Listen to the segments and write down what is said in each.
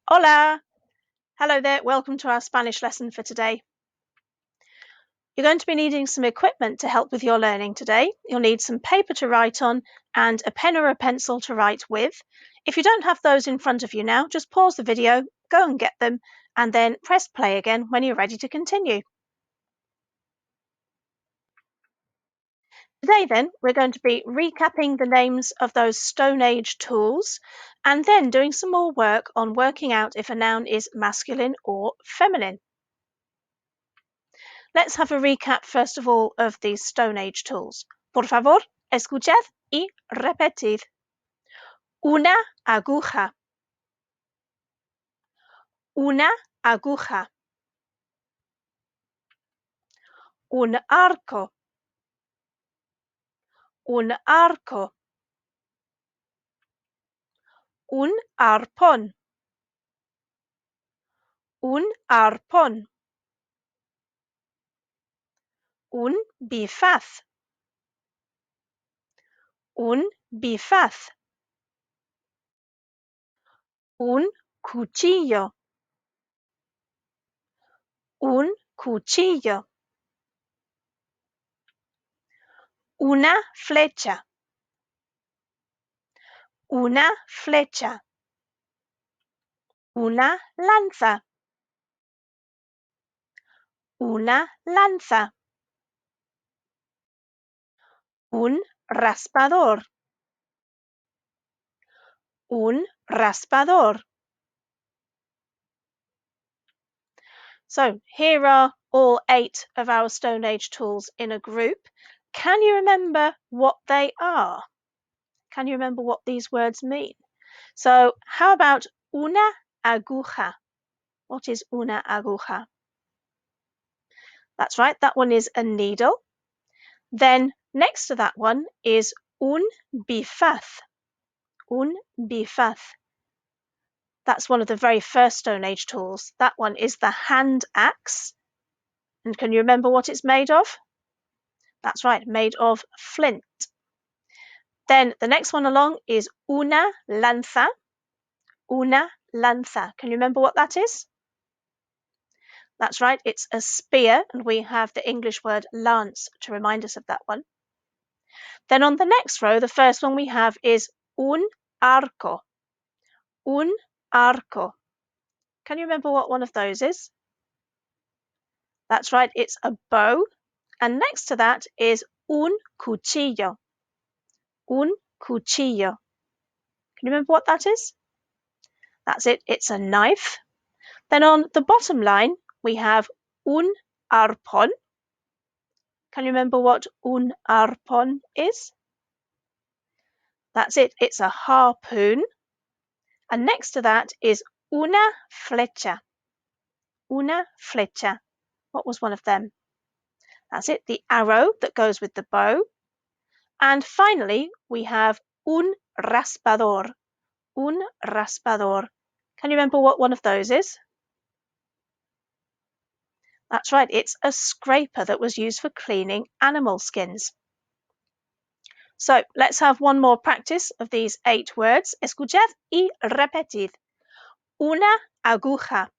Hola! Hello there, welcome to our Spanish lesson for today. You're going to be needing some equipment to help with your learning today. You'll need some paper to write on and a pen or a pencil to write with. If you don't have those in front of you now, just pause the video, go and get them, and then press play again when you're ready to continue. Today then, we're going to be recapping the names of those Stone Age tools and then doing some more work on working out if a noun is masculine or feminine. Let's have a recap first of all of these Stone Age tools. Por favor, escuchad y repetid. Una aguja. Una aguja. Un arco. Un arco. Un arpón. Un arpón. Un bifaz. Un bifaz. Un cuchillo. Un cuchillo. Una flecha. Una flecha. Una lanza. Una lanza. Un raspador. Un raspador. So here are all 8 of our Stone Age tools in a group. Can you remember what they are? Can you remember what these words mean? So how about una aguja? What is una aguja? That's right, that one is a needle. Then next to that one is un bifaz. Un bifaz. That's one of the very first Stone Age tools. That one is the hand axe. And can you remember what it's made of? That's right, made of flint. Then the next one along is una lanza. Una lanza. Can you remember what that is? That's right, it's a spear, and we have the English word lance to remind us of that one. Then on the next row, the first one we have is un arco. Un arco. Can you remember what one of those is? That's right, it's a bow. And next to that is un cuchillo. Un cuchillo. Can you remember what that is? That's it, it's a knife. Then on the bottom line, we have un arpón. Can you remember what un arpón is? That's it, it's a harpoon. And next to that is una flecha. Una flecha. What was one of them? That's it, the arrow that goes with the bow. And finally, we have un raspador. Un raspador. Can you remember what one of those is? That's right, it's a scraper that was used for cleaning animal skins. So let's have one more practice of these 8 words. Escuchad y repetid. Una aguja.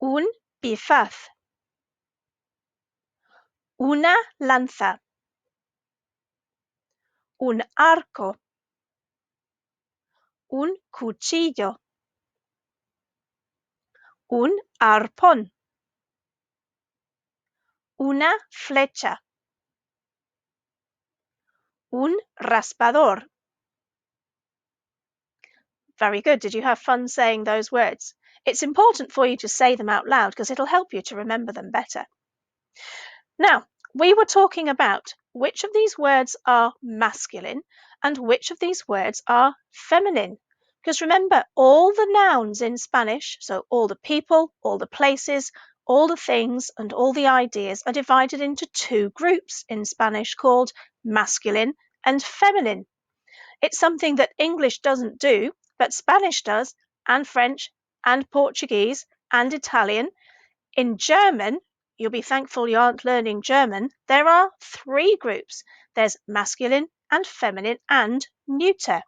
Un bifaz. Una lanza. Un arco. Un cuchillo. Un arpón. Una flecha. Un raspador. Very good. Did you have fun saying those words? It's important for you to say them out loud because it'll help you to remember them better. Now, we were talking about which of these words are masculine and which of these words are feminine. Because remember, all the nouns in Spanish, so all the people, all the places, all the things, and all the ideas are divided into 2 groups in Spanish called masculine and feminine. It's something that English doesn't do, but Spanish does, and French, and Portuguese, and Italian. In German, you'll be thankful you aren't learning German, there are 3 groups. There's masculine and feminine and neuter.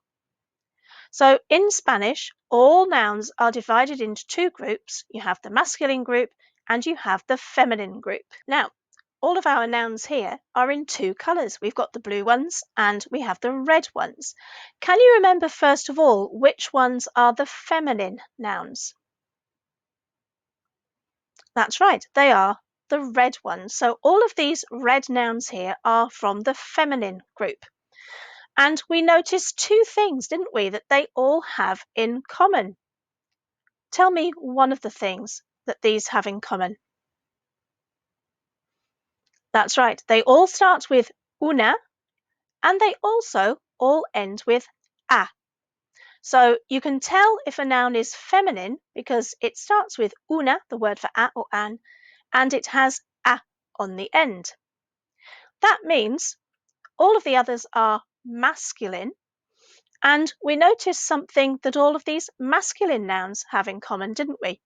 So in Spanish, all nouns are divided into two groups. You have the masculine group and you have the feminine group. Now, all of our nouns here are in two colours. We've got the blue ones and we have the red ones. Can you remember, first of all, which ones are the feminine nouns? That's right, they are the red ones. So all of these red nouns here are from the feminine group. And we noticed two things, didn't we, that they all have in common? Tell me one of the things that these have in common. That's right, they all start with una and they also all end with a. So you can tell if a noun is feminine because it starts with una, the word for a or an, and it has a on the end. That means all of the others are masculine, and we noticed something that all of these masculine nouns have in common, didn't we?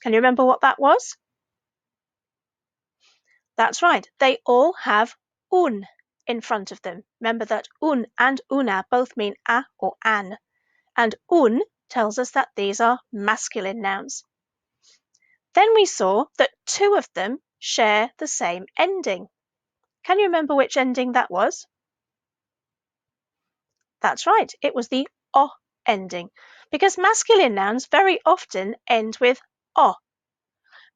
Can you remember what that was? That's right, they all have un in front of them. Remember that un and una both mean a or an, and un tells us that these are masculine nouns. Then we saw that two of them share the same ending. Can you remember which ending that was? That's right, it was the o ending, because masculine nouns very often end with o.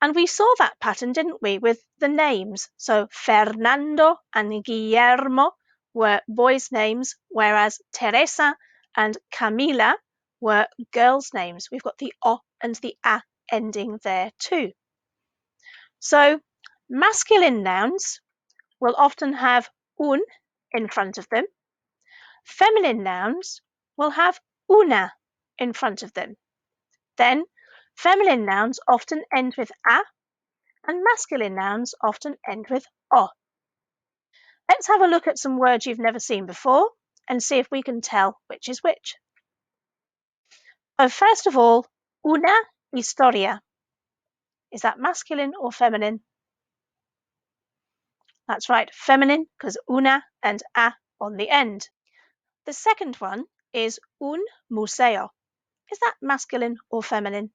And we saw that pattern, didn't we, with the names. So Fernando and Guillermo were boys' names, whereas Teresa and Camila were girls' names. We've got the o and the a ending there too. So masculine nouns will often have un in front of them. Feminine nouns will have una in front of them. Then feminine nouns often end with a, and masculine nouns often end with o. Let's have a look at some words you've never seen before and see if we can tell which is which. So first of all, una historia. Is that masculine or feminine? That's right, feminine, because una and a on the end. The second one is un museo. Is that masculine or feminine?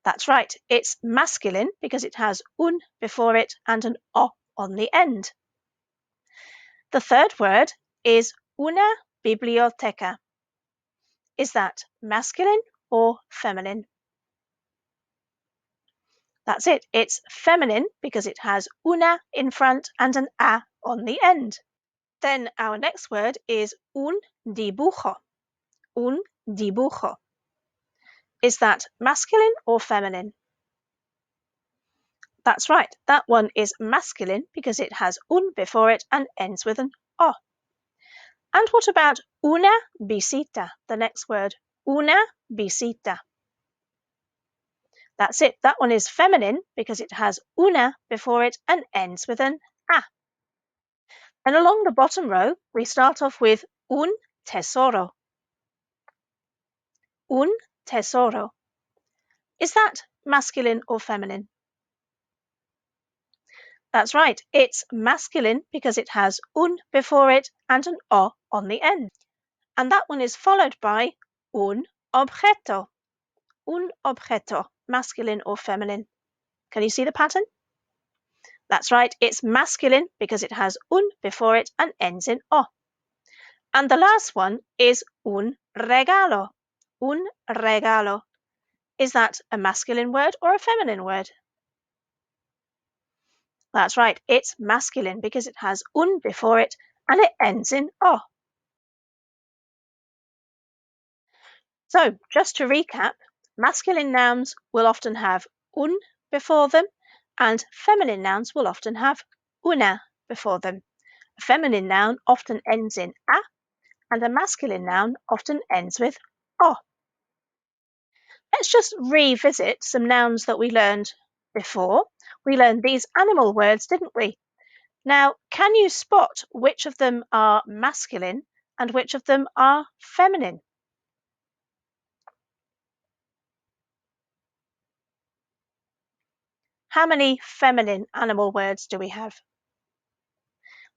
That's right, it's masculine because it has un before it and an o on the end. The third word is una biblioteca. Is that masculine or feminine? That's it, it's feminine because it has una in front and an a on the end. Then our next word is un dibujo. Un dibujo. Is that masculine or feminine? That's right, that one is masculine because it has un before it and ends with an o. And what about una visita, the next word? Una visita. That's it, that one is feminine because it has una before it and ends with an a. And along the bottom row, we start off with un tesoro. Un tesoro. Is that masculine or feminine? That's right, it's masculine because it has un before it and an o on the end. And that one is followed by un objeto. Un objeto, masculine or feminine. Can you see the pattern? That's right, it's masculine because it has un before it and ends in o. And the last one is un regalo. Un regalo. Is that a masculine word or a feminine word? That's right, it's masculine because it has un before it and it ends in o. So, just to recap, masculine nouns will often have un before them, and feminine nouns will often have una before them. A feminine noun often ends in a, and a masculine noun often ends with o. Let's just revisit some nouns that we learned before. We learned these animal words, didn't we? Now, can you spot which of them are masculine and which of them are feminine? How many feminine animal words do we have?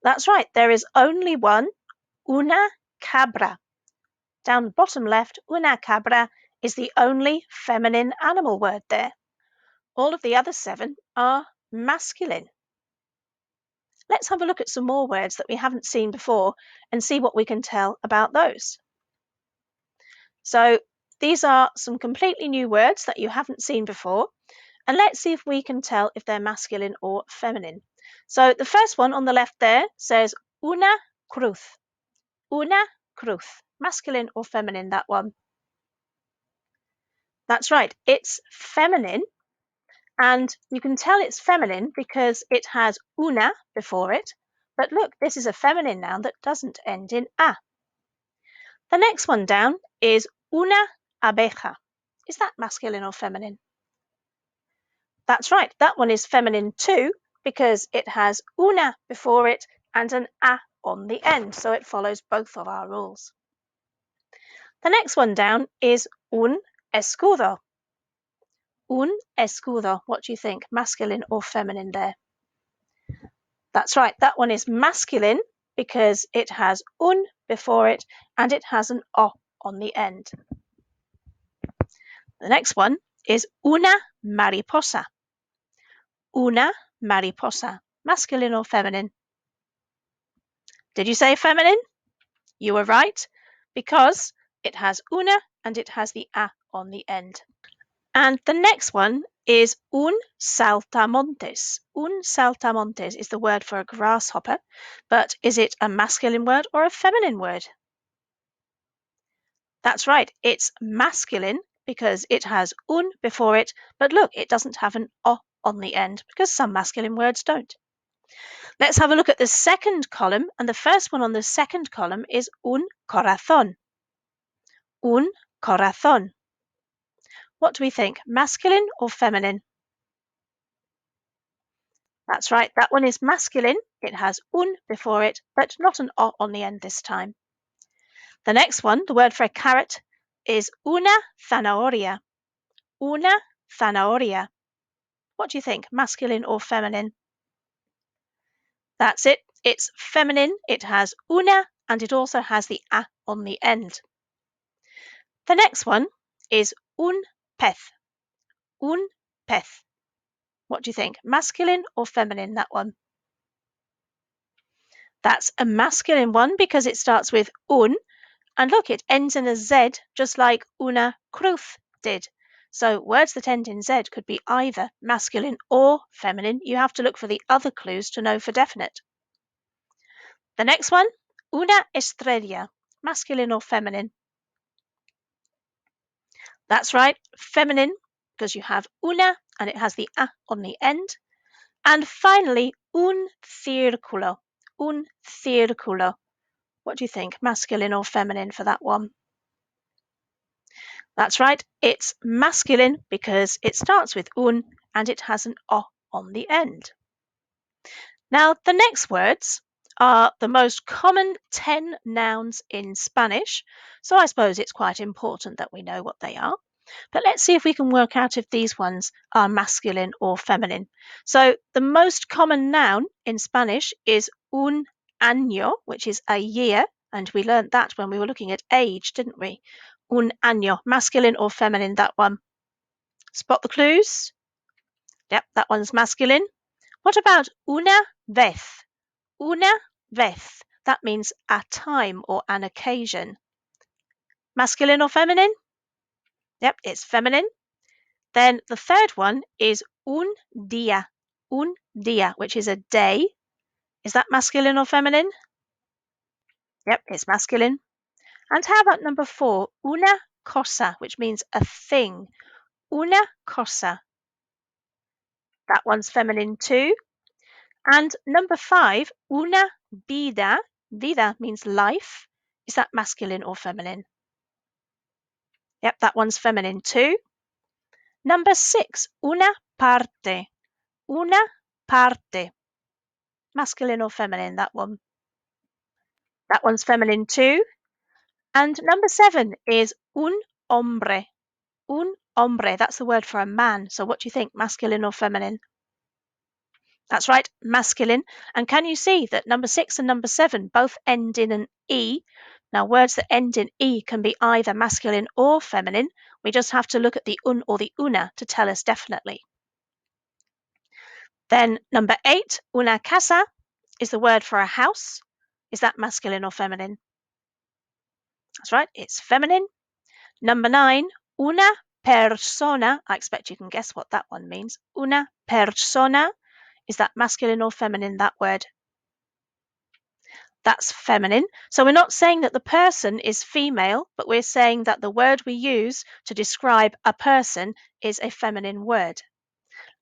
That's right, there is only one, una cabra. down the bottom left, una cabra is the only feminine animal word there. All of the other 7 are masculine. Let's have a look at some more words that we haven't seen before and see what we can tell about those. So these are some completely new words that you haven't seen before, and let's see if we can tell if they're masculine or feminine. So the first one on the left there says una cruz. Una cruz. Masculine or feminine, that one? That's right, it's feminine, and you can tell it's feminine because it has una before it. But look, this is a feminine noun that doesn't end in a. The next one down is una abeja. Is that masculine or feminine? That's right, that one is feminine too because it has una before it and an a on the end, so it follows both of our rules. The next one down is un escudo. Un escudo. What do you think, masculine or feminine there? That's right, that one is masculine because it has un before it and it has an o on the end. The next one is una mariposa. Una mariposa. Masculine or feminine? Did you say feminine? You were right, because it has una and it has the a on the end. And the next one is un saltamontes. Un saltamontes is the word for a grasshopper, but is it a masculine word or a feminine word? That's right, it's masculine because it has un before it, but look, it doesn't have an o on the end because some masculine words don't. Let's have a look at the second column, and the first one on the second column is un corazón. Un corazón. What do we think, masculine or feminine? That's right, that one is masculine. It has un before it, but not an o on the end this time. The next one, the word for a carrot, is una zanahoria. Una zanahoria. What do you think, masculine or feminine? That's it, it's feminine. It has una and it also has the a on the end. The next one is un pez. Un pez. What do you think, masculine or feminine, that one? That's a masculine one because it starts with un, and look, it ends in a z, just like una cruz did. So words that end in z could be either masculine or feminine. You have to look for the other clues to know for definite. The next one, una estrella, masculine or feminine? That's right, feminine, because you have una and it has the a on the end. And finally, un círculo. Un círculo. What do you think, masculine or feminine for that one? That's right, it's masculine because it starts with un and it has an o on the end. Now, the next words are the most common 10 nouns in Spanish, so I suppose it's quite important that we know what they are. But let's see if we can work out if these ones are masculine or feminine. So the most common noun in Spanish is un año, which is a year, and we learned that when we were looking at age, didn't we? Un año, masculine or feminine, that one? Spot the clues? Yep, that one's masculine. What about una vez? Una vez. That means a time or an occasion. Masculine or feminine? Yep, it's feminine. Then the third one is un día, which is a day. Is that masculine or feminine? Yep, it's masculine. And how about number 4, una cosa, which means a thing. Una cosa. That one's feminine too. And number 5, una vida. Vida means life. Is that masculine or feminine? Yep, that one's feminine too. Number 6, una parte. Una parte. Masculine or feminine, that one? That one's feminine too. And number 7 is un hombre. Un hombre, that's the word for a man. So what do you think, masculine or feminine? That's right, masculine. And can you see that number 6 and number 7 both end in an E, Now, words that end in E can be either masculine or feminine. We just have to look at the un or the una to tell us definitely. Then number 8, una casa is the word for a house. Is that masculine or feminine? That's right, it's feminine. Number 9, una persona. I expect you can guess what that one means. Una persona. Is that masculine or feminine, that word? That's feminine. So we're not saying that the person is female, but we're saying that the word we use to describe a person is a feminine word.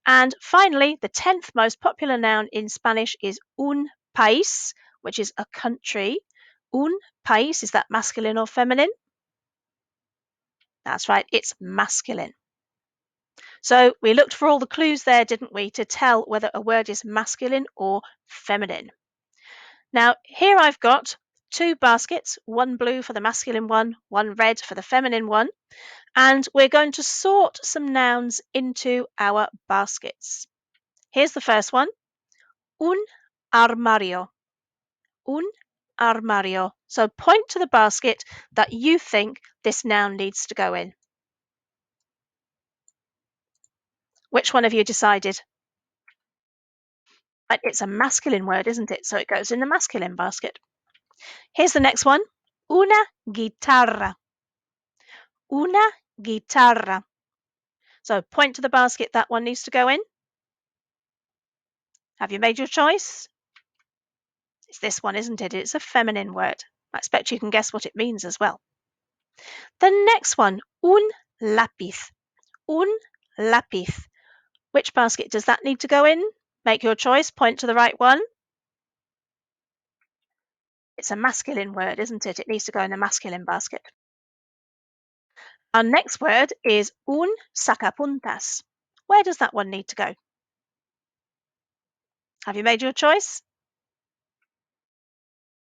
And finally, the 10th most popular noun in Spanish is un país, which is a country. Un país, is that masculine or feminine? That's right, it's masculine. So we looked for all the clues there, didn't we, to tell whether a word is masculine or feminine. Now, here I've got 2 baskets, one blue for the masculine one red for the feminine one, and we're going to sort some nouns into our baskets. Here's the first one, un armario. Un armario. So point to the basket that you think this noun needs to go in. Which one have you decided? It's a masculine word, isn't it? So it goes in the masculine basket. Here's the next one. Una guitarra. Una guitarra. So point to the basket that one needs to go in. Have you made your choice? It's this one, isn't it? It's a feminine word. I expect you can guess what it means as well. The next one, un lápiz. Un lápiz. Which basket does that need to go in? Make your choice, point to the right one. It's a masculine word, isn't it? It needs to go in the masculine basket. Our next word is un sacapuntas. Where does that one need to go? Have you made your choice?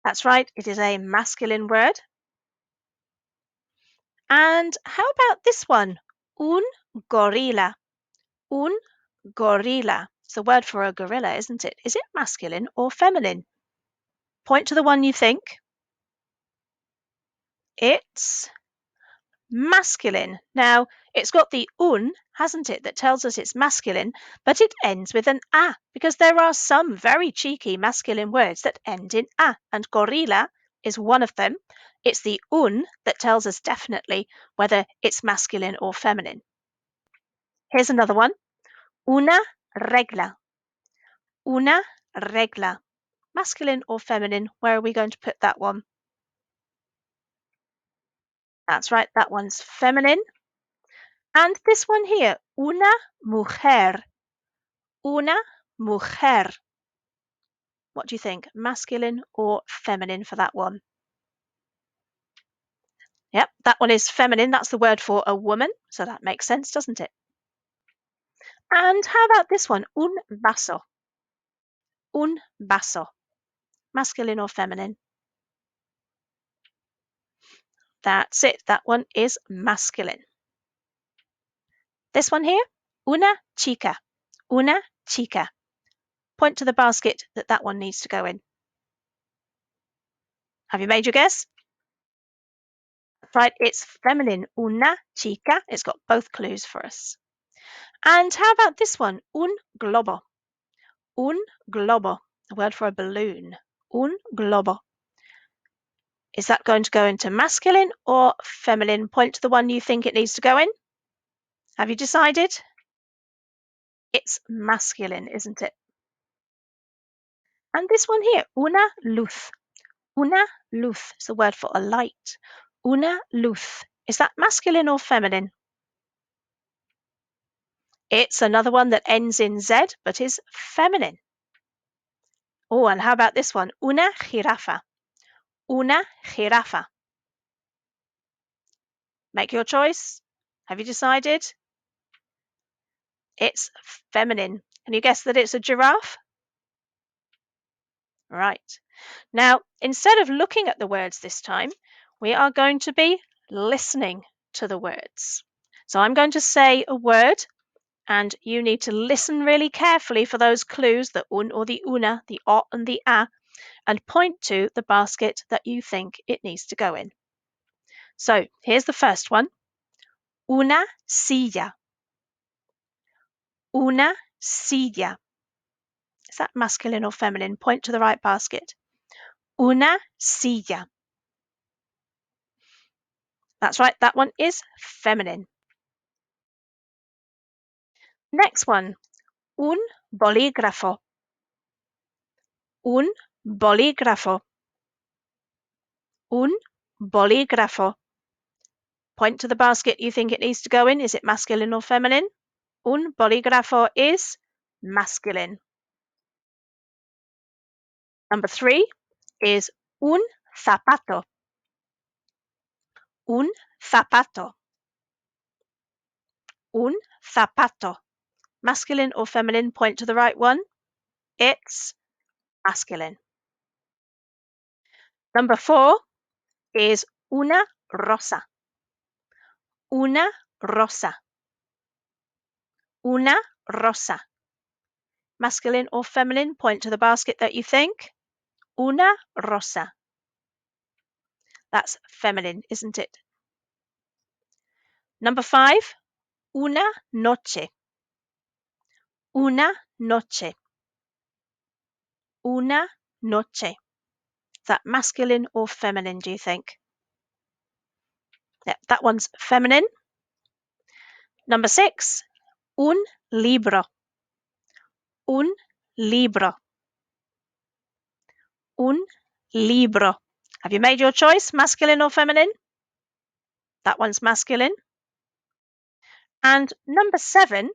That's right, it is a masculine word. And how about this one? Un gorila. Un gorila. It's the word for a gorilla, isn't it? Is it masculine or feminine? Point to the one you think. It's masculine. Now, it's got the un, hasn't it, that tells us it's masculine, but it ends with an a, because there are some very cheeky masculine words that end in a, and gorilla is one of them. It's the un that tells us definitely whether it's masculine or feminine. Here's another one. Una regla. Una regla. Masculine or feminine? Where are we going to put that one? That's right, that one's feminine. And this one here, una mujer. Una mujer. What do you think? Masculine or feminine for that one? Yep, that one is feminine. That's the word for a woman. So that makes sense, doesn't it? And how about this one? Un vaso. Un vaso. Masculine or feminine? That's it. That one is masculine. This one here, una chica. Una chica. Point to the basket that one needs to go in. Have you made your guess? Right, it's feminine. Una chica. It's got both clues for us. And how about this one? Un globo. Un globo. A word for a balloon. Un globo. Is that going to go into masculine or feminine? Point to the one you think it needs to go in. Have you decided? It's masculine, isn't it? And this one here, una luz. Una luz is the word for a light. Una luz. Is that masculine or feminine? It's another one that ends in Z but is feminine. Oh, and how about this one? Una jirafa. Una jirafa. Make your choice. Have you decided? It's feminine. Can you guess that it's a giraffe? Right. Now, instead of looking at the words this time, we are going to be listening to the words. So I'm going to say a word, and you need to listen really carefully for those clues, the un or the una, the o and the a, and point to the basket that you think it needs to go in. So here's the first one. Una silla. Una silla. Is that masculine or feminine? Point to the right basket. Una silla. That's right, that one is feminine. Next one. Un bolígrafo. Un bolígrafo. Un bolígrafo. Point to the basket you think it needs to go in. Is it masculine or feminine? Un bolígrafo is masculine. Number 3 is un zapato. Un zapato. Un zapato. Masculine or feminine? Point to the right one. It's masculine. Number 4 is una rosa. Una rosa. Una rosa. Masculine or feminine? Point to the basket that you think. Una rosa. That's feminine, isn't it? Number 5, una noche. Una noche. Una noche. Is that masculine or feminine, do you think? Yeah, that one's feminine. Number 6, un libro. Un libro. Un libro. Have you made your choice, masculine or feminine? That one's masculine. And number 7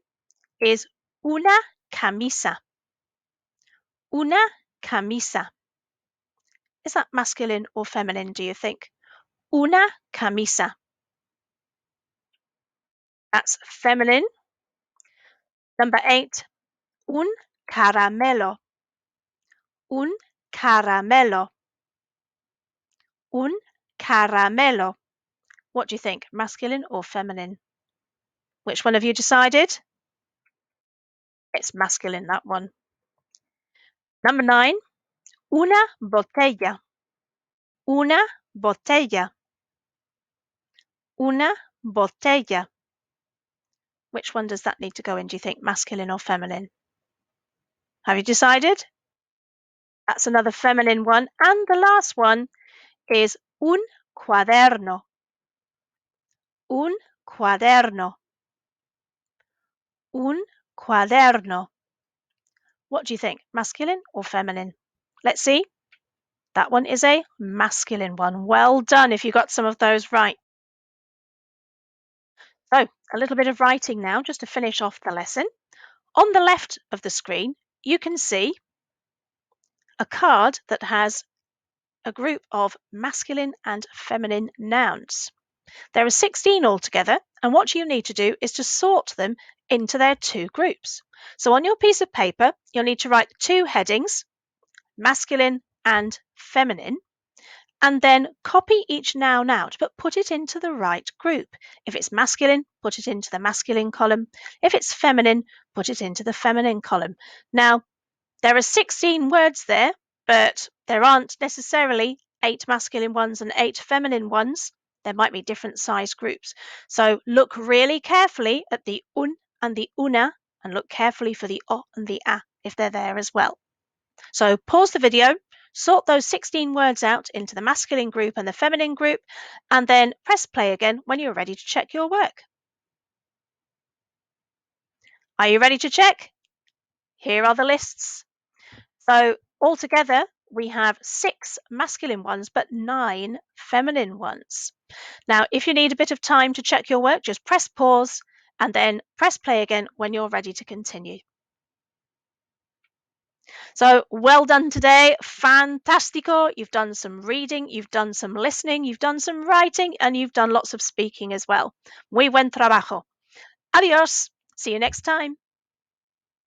is una camisa. Una camisa. Is that masculine or feminine, do you think? Una camisa. That's feminine. Number 8, un caramelo. Un caramelo. Un caramelo. What do you think, masculine or feminine? Which one have you decided? It's masculine, that one. Number 9, una botella. Una botella. Una botella. Which one does that need to go in, do you think, masculine or feminine? Have you decided? That's another feminine one. And the last one is un cuaderno. Un cuaderno. Un cuaderno. What do you think, masculine or feminine? Let's see. That one is a masculine one. Well done if you got some of those right. So, a little bit of writing now, just to finish off the lesson. On the left of the screen, you can see a card that has a group of masculine and feminine nouns. There are 16 altogether, and what you need to do is to sort them into their 2 groups. So on your piece of paper, you'll need to write 2 headings, masculine and feminine, and then copy each noun out, but put it into the right group. If it's masculine, put it into the masculine column. If it's feminine, put it into the feminine column. Now, there are 16 words there, but there aren't necessarily 8 masculine ones and 8 feminine ones. There might be different size groups. So look really carefully at the un and the una, and look carefully for the o and the a if they're there as well. So pause the video, sort those 16 words out into the masculine group and the feminine group, and then press play again when you're ready to check your work. Are you ready to check? Here are the lists. So altogether, we have 6 masculine ones, but 9 feminine ones. Now, if you need a bit of time to check your work, just press pause and then press play again when you're ready to continue. So well done today. Fantastico. You've done some reading, you've done some listening, you've done some writing, and you've done lots of speaking as well. Muy buen trabajo. Adios. See you next time.